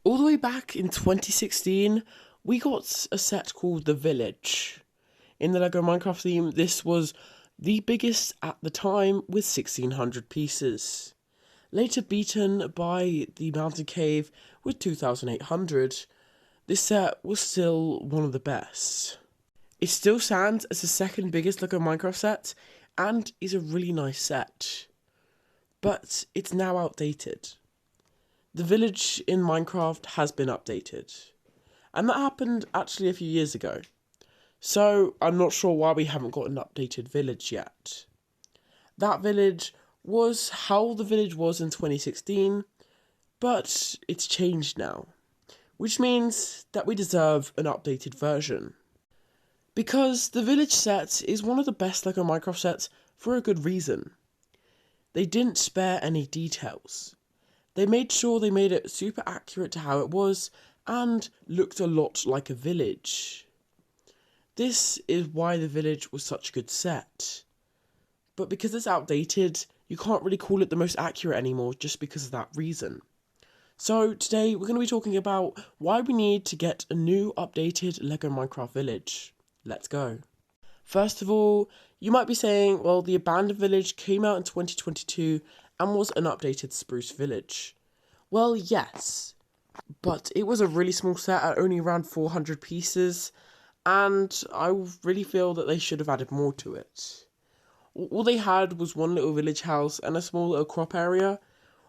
All the way back in 2016, we got a set called The Village. In the LEGO Minecraft theme, this was the biggest at the time with 1,600 pieces. Later beaten by the Mountain Cave with 2,800, this set was still one of the best. It still stands as the second biggest LEGO Minecraft set and is a really nice set. But it's now outdated. The village in Minecraft has been updated. And that happened actually a few years ago. So I'm not sure why we haven't got an updated village yet. That village was how the village was in 2016, but it's changed now. Which means that we deserve an updated version. Because the village set is one of the best LEGO Minecraft sets for a good reason. They didn't spare any details. They made sure they made it super accurate to how it was and looked a lot like a village. This is why the village was such a good set. But because it's outdated, you can't really call it the most accurate anymore just because of that reason. So today we're going to be talking about why we need to get a new updated LEGO Minecraft village. Let's go. First of all, you might be saying, well, the Abandoned Village came out in 2022 and was an updated Spruce Village. Well, yes, but it was a really small set at only around 400 pieces, and I really feel that they should have added more to it. All they had was one little village house and a small little crop area,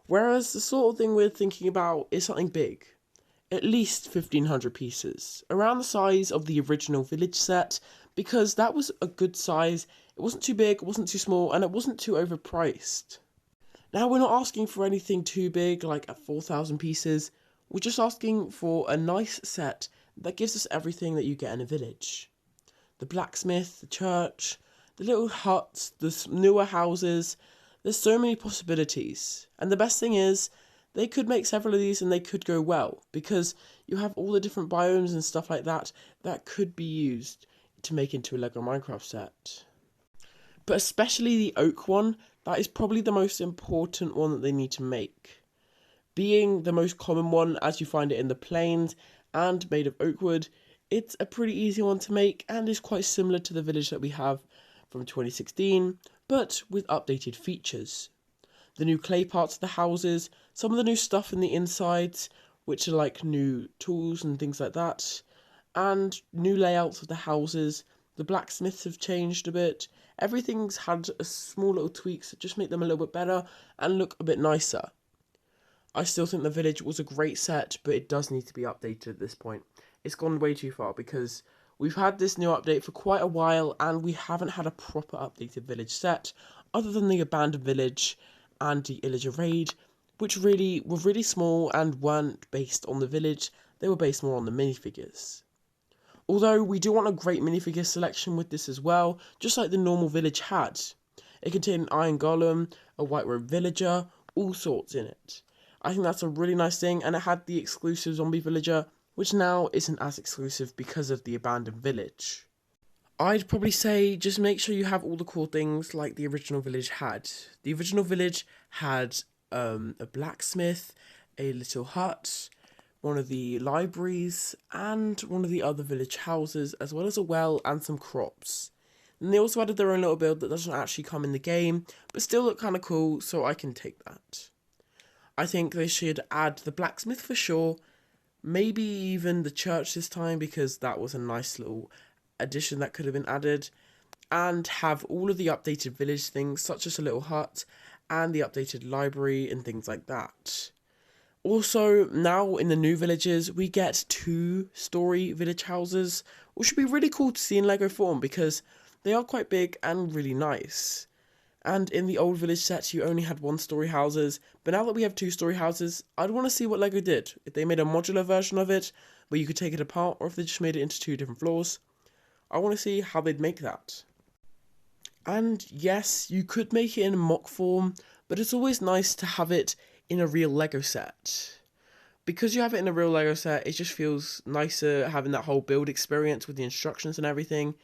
whereas the sort of thing we're thinking about is something big. At least 1,500 pieces, around the size of the original village set, because that was a good size. It wasn't too big, it wasn't too small, and it wasn't too overpriced. Now, we're not asking for anything too big, like at 4,000 pieces. We're just asking for a nice set that gives us everything that you get in a village. The blacksmith, the church, the little huts, the newer houses. There's so many possibilities. And the best thing is, they could make several of these and they could go well, because you have all the different biomes and stuff like that that could be used to make into a LEGO Minecraft set. But especially the oak one, that is probably the most important one that they need to make. Being the most common one as you find it in the plains and made of oak wood, it's a pretty easy one to make and is quite similar to the village that we have from 2016, but with updated features. The new clay parts of the houses, some of the new stuff in the insides, which are like new tools and things like that, and new layouts of the houses. The blacksmiths have changed a bit. Everything's had a small little tweaks that just make them a little bit better and look a bit nicer. I still think the village was a great set, but it does need to be updated at this point. It's gone way too far because we've had this new update for quite a while and we haven't had a proper updated village set other than the Abandoned Village and the Illager Raid, which really were really small and weren't based on the village. They were based more on the minifigures. Although we do want a great minifigure selection with this as well, just like the normal village had. It contained an Iron Golem, a White Robe Villager, all sorts in it. I think that's a really nice thing, and it had the exclusive Zombie Villager, which now isn't as exclusive because of the Abandoned Village. I'd probably say just make sure you have all the cool things like the original village had. The original village had a blacksmith, a little hut, one of the libraries, and one of the other village houses, as well as a well and some crops. And they also added their own little build that doesn't actually come in the game, but still look kind of cool, so I can take that. I think they should add the blacksmith for sure, maybe even the church this time, because that was a nice little addition that could have been added, and have all of the updated village things, such as a little hut, and the updated library and things like that. Also, now in the new villages, we get 2-story village houses, which would be really cool to see in LEGO form because they are quite big and really nice. And in the old village sets, you only had 1-story houses, but now that we have 2-story houses, I'd want to see what LEGO did. If they made a modular version of it, where you could take it apart, or if they just made it into 2 different floors. I want to see how they'd make that. And yes, you could make it in mock form, but it's always nice to have it in a real LEGO set. Because you have it in a real LEGO set, it just feels nicer having that whole build experience with the instructions and everything.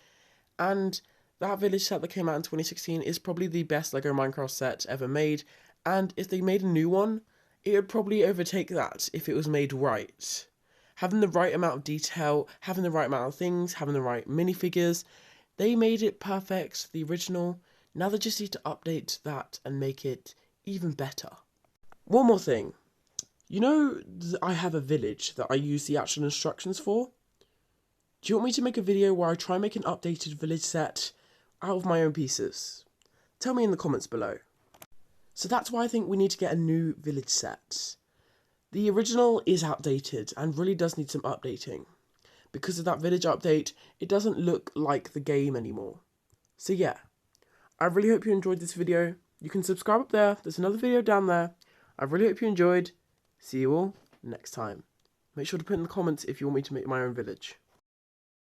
And that village set that came out in 2016 is probably the best LEGO Minecraft set ever made. And if they made a new one, it would probably overtake that if it was made right. Having the right amount of detail, having the right amount of things, having the right minifigures, they made it perfect, the original. Now they just need to update that and make it even better. One more thing. You know, I have a village that I use the actual instructions for. Do you want me to make a video where I try and make an updated village set out of my own pieces? Tell me in the comments below. So that's why I think we need to get a new village set. The original is outdated and really does need some updating. Because of that village update, it doesn't look like the game anymore. So yeah, I really hope you enjoyed this video. You can subscribe up there, there's another video down there. I really hope you enjoyed. See you all next time. Make sure to put in the comments if you want me to make my own village.